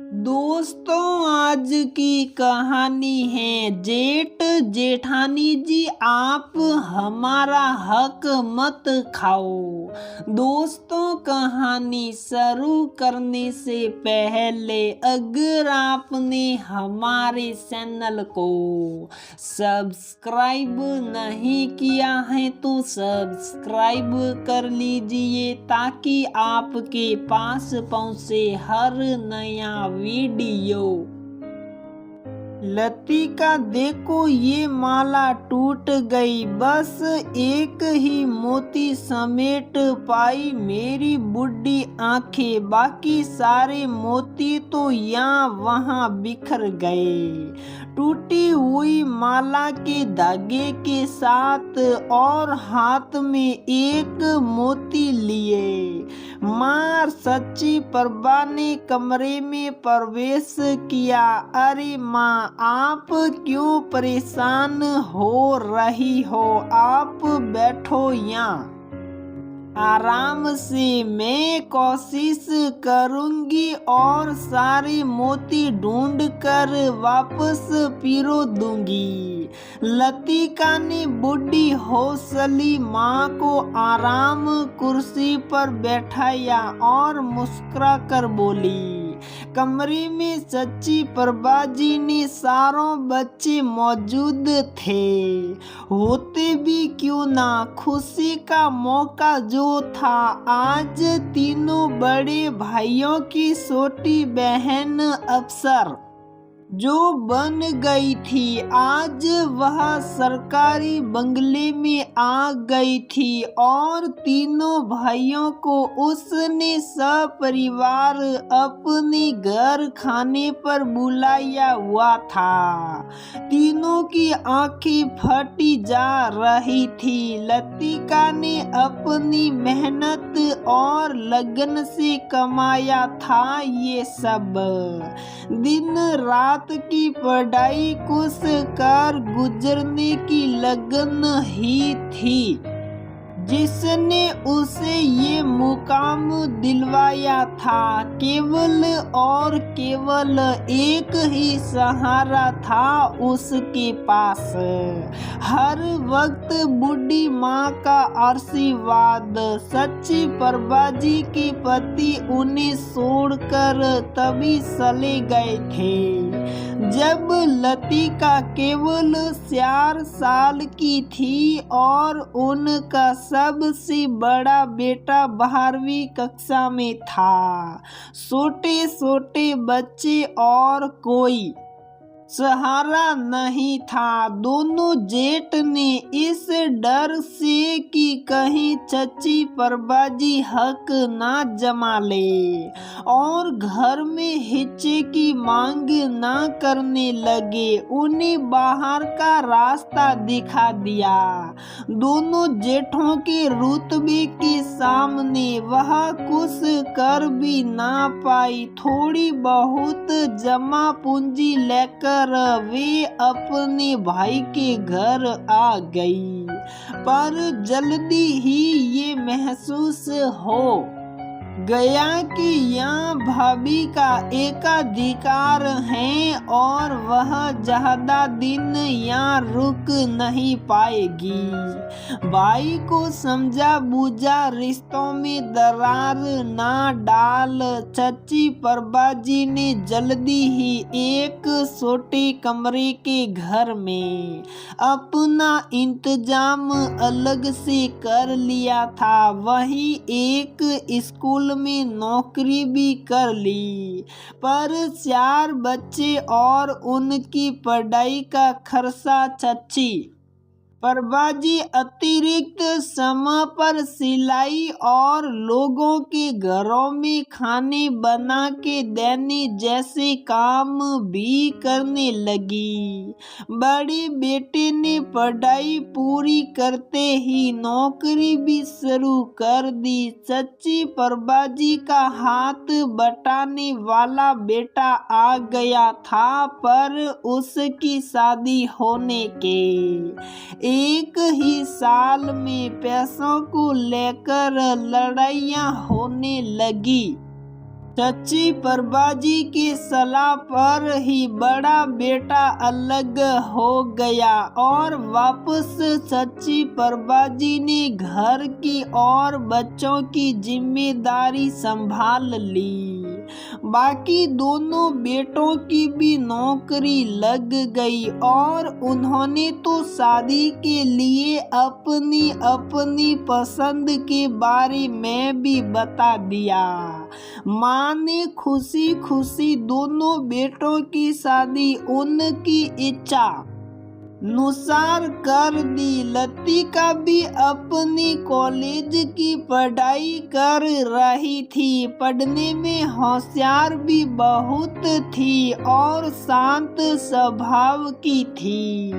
दोस्तों, आज की कहानी है जेठ जेठानी जी आप हमारा हक मत खाओ। दोस्तों, कहानी शुरू करने से पहले अगर आपने हमारे चैनल को सब्सक्राइब नहीं किया है तो सब्सक्राइब कर लीजिए ताकि आपके पास पहुंचे हर नया वीडियो। लतिका, देखो ये माला टूट गई, बस एक ही मोती समेट पाई मेरी बुढ़ी आंखें, बाकी सारे मोती तो यहाँ वहाँ बिखर गए। टूटी हुई माला के धागे के साथ और हाथ में एक मोती लिए माँ सच्ची प्रभा ने कमरे में प्रवेश किया। अरे माँ, आप क्यों परेशान हो रही हो? आप बैठो यहाँ आराम से, मैं कोशिश करूंगी और सारे मोती ढूंढ कर वापस पिरो दूंगी। लतिका ने बूढ़ी हौसली माँ को आराम कुर्सी पर बैठाया और मुस्कुरा कर बोली। कमरे में सच्ची प्रभा जी ने सारों बच्चे मौजूद थे, होते भी क्यों ना। खुशी का मौका जो था, आज तीनों बड़े भाइयों की छोटी बहन अफसर जो बन गई थी, आज वह सरकारी बंगले में आ गई थी और तीनों भाइयों को उसने सपरिवार अपने घर खाने पर बुलाया हुआ था। तीनों की आंखें फटी जा रही थी। लतिका ने अपनी मेहनत और लगन से कमाया था ये सब। दिन रात की पढ़ाई कुछ कर गुजरने की लगन ही थी जिसने उसे ये मुकाम दिलवाया था। केवल और केवल एक ही सहारा था उसके पास, हर वक्त बूढ़ी माँ का आशीर्वाद। सच्ची प्रभा जी के पति उन्हें छोड़कर तभी चले गए थे जब लतिका केवल 4 साल की थी और उनका सबसे बड़ा बेटा 12वीं कक्षा में था। छोटे छोटे बच्चे और कोई सहारा नहीं था। दोनों जेठ ने इस डर से कि कहीं चची प्रभा जी हक ना जमा ले और घर में हिस्से की मांग ना करने लगे, उन्हें बाहर का रास्ता दिखा दिया। दोनों जेठों के रुतबे के सामने वह कुछ कर भी ना पाई। थोड़ी बहुत जमा पूंजी लेकर वे अपने भाई के घर आ गई, पर जल्दी ही ये महसूस हो गया कि यहाँ भाभी का एकाधिकार है और वह ज्यादा दिन यहाँ रुक नहीं पाएगी। भाई को समझा बुझा रिश्तों में दरार ना डाल, चची प्रभा जी ने जल्दी ही एक छोटे कमरे के घर में अपना इंतजाम अलग से कर लिया था। वहीं एक स्कूल में नौकरी भी कर ली, पर 4 बच्चे और उनकी पढ़ाई का खर्चा चची प्रभा जी अतिरिक्त समय पर सिलाई और लोगों के घरों में खाने बना के देने जैसे काम भी करने लगी। बड़े बेटे ने पढ़ाई पूरी करते ही नौकरी भी शुरू कर दी। चची प्रभा जी का हाथ बटाने वाला बेटा आ गया था, पर उसकी शादी होने के एक ही साल में पैसों को लेकर लड़ाइयाँ होने लगी। चची परबाजी की सलाह पर ही बड़ा बेटा अलग हो गया और वापस चची परबाजी ने घर की और बच्चों की जिम्मेदारी संभाल ली। बाकी दोनों बेटों की भी नौकरी लग गई और उन्होंने तो शादी के लिए अपनी अपनी पसंद के बारे में भी बता दिया। माँ ने खुशी खुशी दोनों बेटों की शादी उनकी इच्छा अनुसार कर दी। लतिका भी अपनी कॉलेज की पढ़ाई कर रही थी। पढ़ने में होशियार भी बहुत थी और शांत स्वभाव की थी।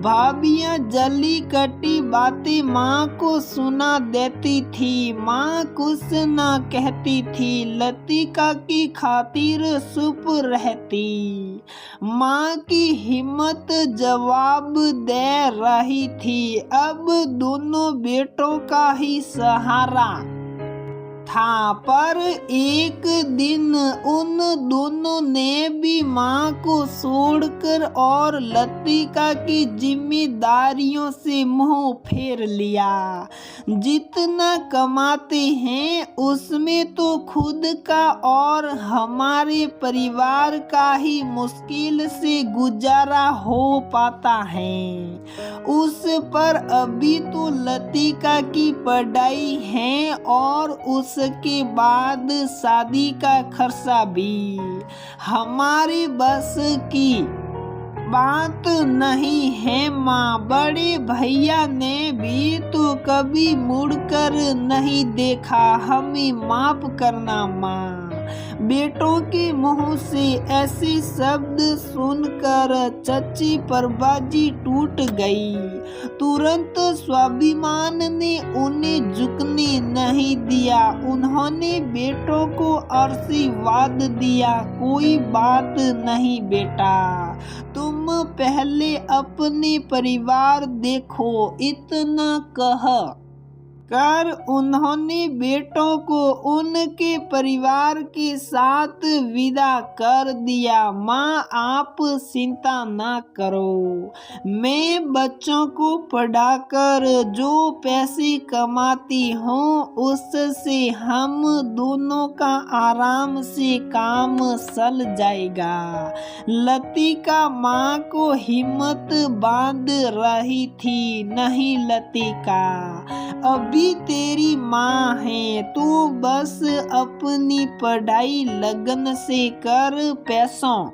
भाभियां जली कटी बातें माँ को सुना देती थी। माँ कुछ न कहती थी, लतिका की खातिर चुप रहती। माँ की हिम्मत जवाब दे रही थी। अब दोनों बेटों का ही सहारा था, पर एक दिन उन दोनों ने भी माँ को छोड़कर और लतिका की जिम्मेदारियों से मुंह फेर लिया। जितना कमाते हैं उसमें तो खुद का और हमारे परिवार का ही मुश्किल से गुजारा हो पाता है। उस पर अभी तो लतिका की पढ़ाई है और उसके बाद शादी का खर्चा भी हमारे बस की बात नहीं है। माँ, बड़े भैया ने भी तो कभी मुड़कर नहीं देखा, हमें माफ करना माँ। बेटों के मुंह से ऐसे शब्द सुनकर चची परबाजी टूट गई। तुरंत स्वाभिमान ने उन्हें झुकने नहीं दिया। उन्होंने बेटों को आशीर्वाद दिया, कोई बात नहीं बेटा, तुम पहले अपने परिवार देखो, इतना कह कर उन्होंने बेटों को उनके परिवार के साथ विदा कर दिया। माँ, आप चिंता ना करो, मैं बच्चों को पढ़ाकर जो पैसे कमाती हूँ उससे हम दोनों का आराम से काम चल जाएगा। लतिका माँ को हिम्मत बांध रही थी। नहीं लतिका, अभी तेरी माँ है, तू बस अपनी पढ़ाई लगन से कर, पैसों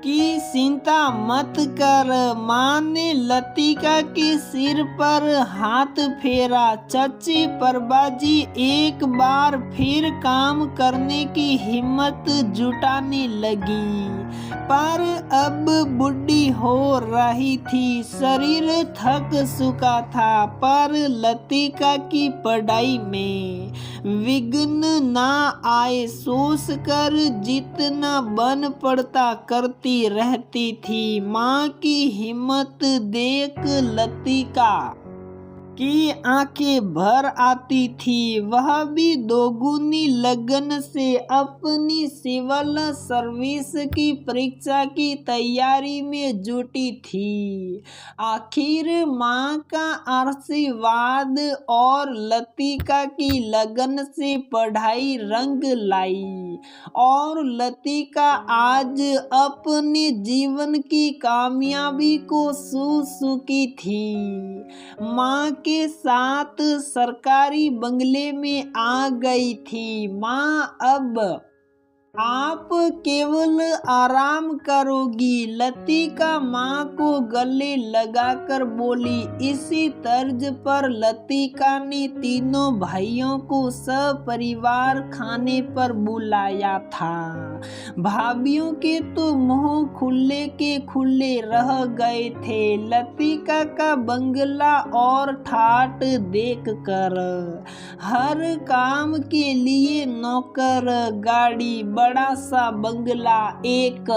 की चिंता मत कर। माँ ने लतिका के सिर पर हाथ फेरा। चची परबाजी एक बार फिर काम करने की हिम्मत जुटाने लगी, पर अब बुढ़ी हो रही थी, शरीर थक चुका था। पर लतिका की पढ़ाई में विघ्न ना आए सोच कर जितना बन पड़ता करती रहती थी। माँ की हिम्मत देख लतिका की आंखें भर आती थी। वह भी दोगुनी लगन से अपनी सिविल सर्विस की परीक्षा की तैयारी में जुटी थी। आखिर माँ का आशीर्वाद और लतिका की लगन से पढ़ाई रंग लाई और लतिका आज अपने जीवन की कामयाबी को छू चुकी थी। माँ के साथ सरकारी बंगले में आ गई थी। माँ, अब आप केवल आराम करोगी, लतिका माँ को गले लगाकर बोली। इसी तर्ज पर लतिका ने तीनों भाइयों को सपरिवार खाने पर बुलाया था। भाभियों के तो मुंह खुले के खुले रह गए थे लतिका का बंगला और ठाट देखकर। हर काम के लिए नौकर, गाड़ी, बड़ा सा बंगला, एक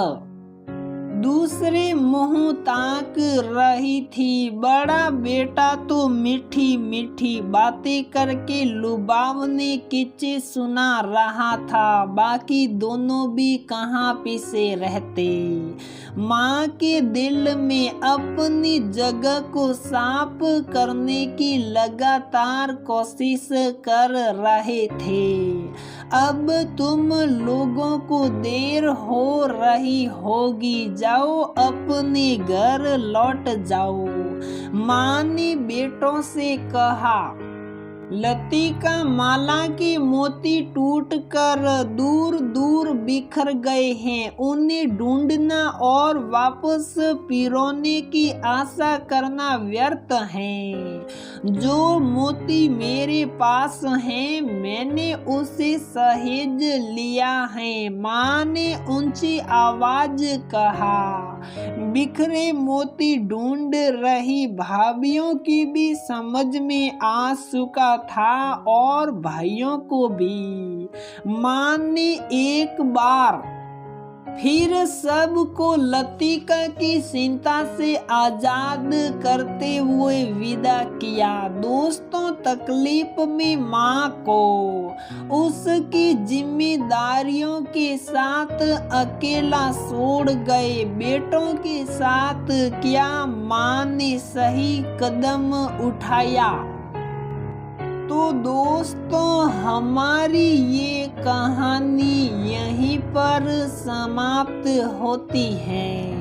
दूसरे मुँह ताक रही थी। बड़ा बेटा तो मीठी मीठी बातें करके लुभावने किस्से सुना रहा था। बाकी दोनों भी कहाँ पीछे रहते। माँ के दिल में अपनी जगह को साफ करने की लगातार कोशिश कर रहे थे। अब तुम लोगों को देर हो रही होगी, जाओ अपने घर लौट जाओ, माँ ने बेटों से कहा। लतिका माला के मोती टूटकर दूर दूर बिखर गए हैं। उन्हें ढूंढना और वापस पिरोने की आशा करना व्यर्थ है। जो मोती मेरे पास हैं, मैंने उसे सहेज लिया है, माँ ने ऊंची आवाज कहा। बिखरे मोती ढूंढ रही भाभियों की भी समझ में आ चुका था और भाइयों को भी। माँ ने एक बार फिर सबको लतिका की चिंता से आजाद करते हुए विदा किया। दोस्तों, तकलीफ में माँ को उसकी जिम्मेदारियों के साथ अकेला छोड़ गए। बेटों के साथ क्या माँ ने सही कदम उठाया? तो दोस्तों, हमारी ये कहानी यहीं पर समाप्त होती है।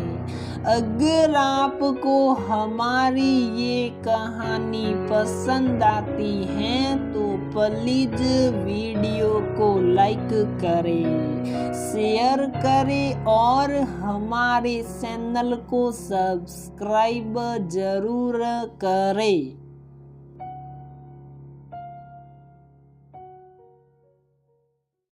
अगर आपको हमारी ये कहानी पसंद आती है तो प्लीज वीडियो को लाइक करें, शेयर करें और हमारे चैनल को सब्सक्राइब जरूर करें।